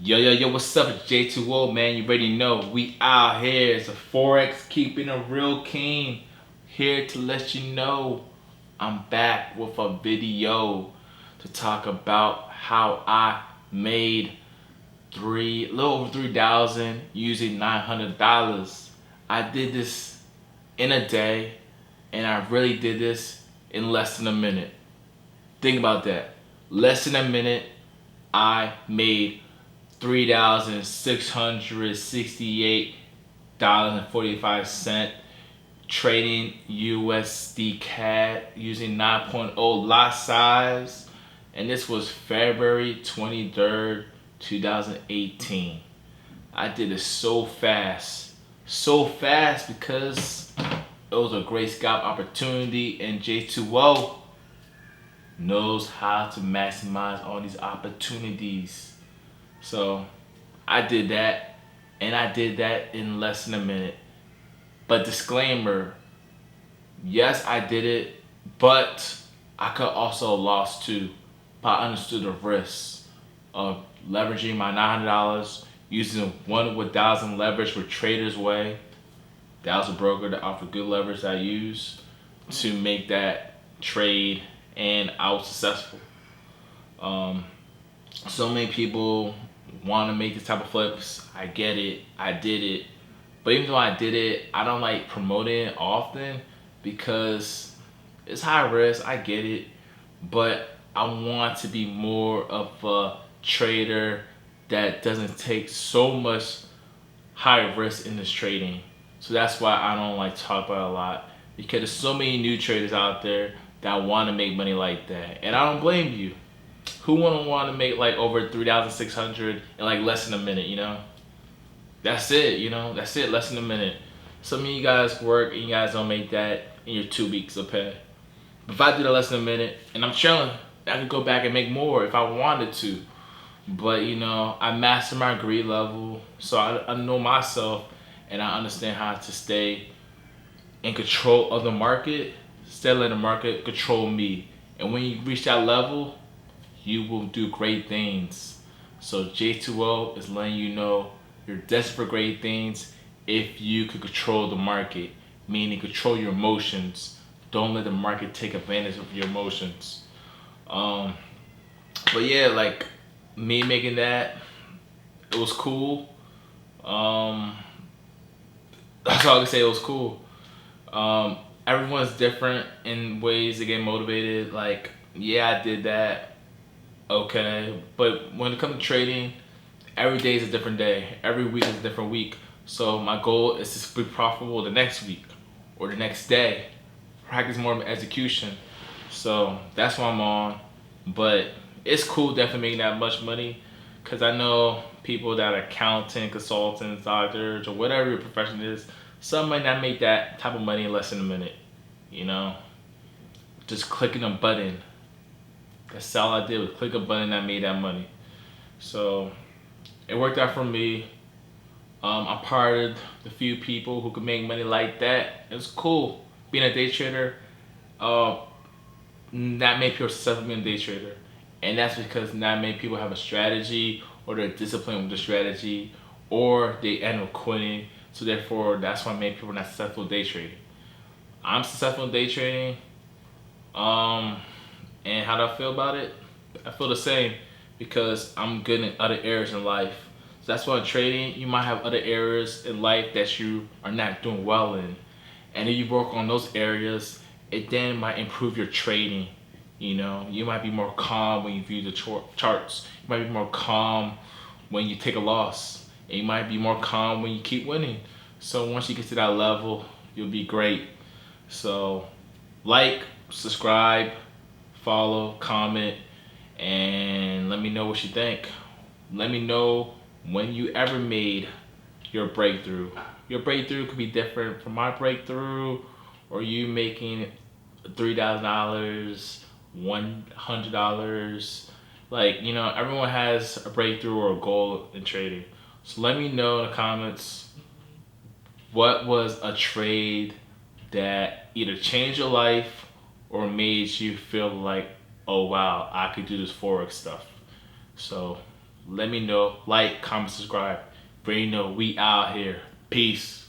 Yo, what's up? It's J2O, man. You already know. We out here. It's a Forex keeping a real king. Here to let you know I'm back with a video to talk about how I made a little over 3,000 using $900. I did this in a day, and I really did this in less than a minute. Think about that. Less than a minute, I made $3,668.45 trading USD CAD using 9.0 lot size, and this was February 23rd, 2018. I did it so fast because it was a great scalp opportunity, and J2O knows how to maximize all these opportunities. So I did that, and I did that in less than a minute. But disclaimer, yes, I did it, but I could also have lost too. But I understood the risks of leveraging my $900 using one with 1,000 leverage with Traders Way. That was a broker that offered good leverage that I used to make that trade, and I was successful. So many people want to make this type of flips. I get it. I did it. But even though I did it, I don't like promoting it often because it's high risk. I get it. But I want to be more of a trader that doesn't take so much high risk in this trading. So that's why I don't like talk about it a lot, because there's so many new traders out there that want to make money like that. And I don't blame you. Who wouldn't want to make like over 3,600 in like less than a minute, you know? That's it, that's it, less than a minute. Some of you guys work and you guys don't make that in your 2 weeks of pay. But if I did it less than a minute and I'm chilling, I could go back and make more if I wanted to. But I mastered my greed level, so I know myself, and I understand how to stay in control of the market, instead of letting the market control me. And when you reach that level, you will do great things. So J2O is letting you know you're desperate for great things if you could control the market, meaning control your emotions. Don't let the market take advantage of your emotions. But yeah, like me making that, it was cool. That's all I can say. It was cool. Everyone's different in ways to get motivated. Like, yeah, I did that. Okay, but when it comes to trading, every day is a different day. Every week is a different week. So my goal is to be profitable the next week or the next day. Practice more of execution. So that's what I'm on. But it's cool definitely making that much money, because I know people that are accountant, consultants, doctors, or whatever your profession is, some might not make that type of money in less than a minute. Just clicking a button. That's all I did, was click a button that made that money. So it worked out for me. I'm part of the few people who could make money like that. It was cool being a day trader. Not many people are successful being a day trader, and that's because not many people have a strategy, or they're disciplined with the strategy, or they end up quitting. So therefore, that's why many people are not successful day trading. I'm successful in day trading. And how do I feel about it? I feel the same, because I'm good in other areas in life. So that's why in trading, you might have other areas in life that you are not doing well in. And if you work on those areas, it then might improve your trading. You might be more calm when you view the charts. You might be more calm when you take a loss. And you might be more calm when you keep winning. So once you get to that level, you'll be great. So like, subscribe, follow, comment, and let me know what you think. Let me know when you ever made your breakthrough. Your breakthrough could be different from my breakthrough, or you making $3,000, $100. Like, everyone has a breakthrough or a goal in trading. So let me know in the comments, what was a trade that either changed your life or made you feel like, oh wow, I could do this Forex stuff. So Let me know. Like, comment, subscribe. But you know, we out here. Peace.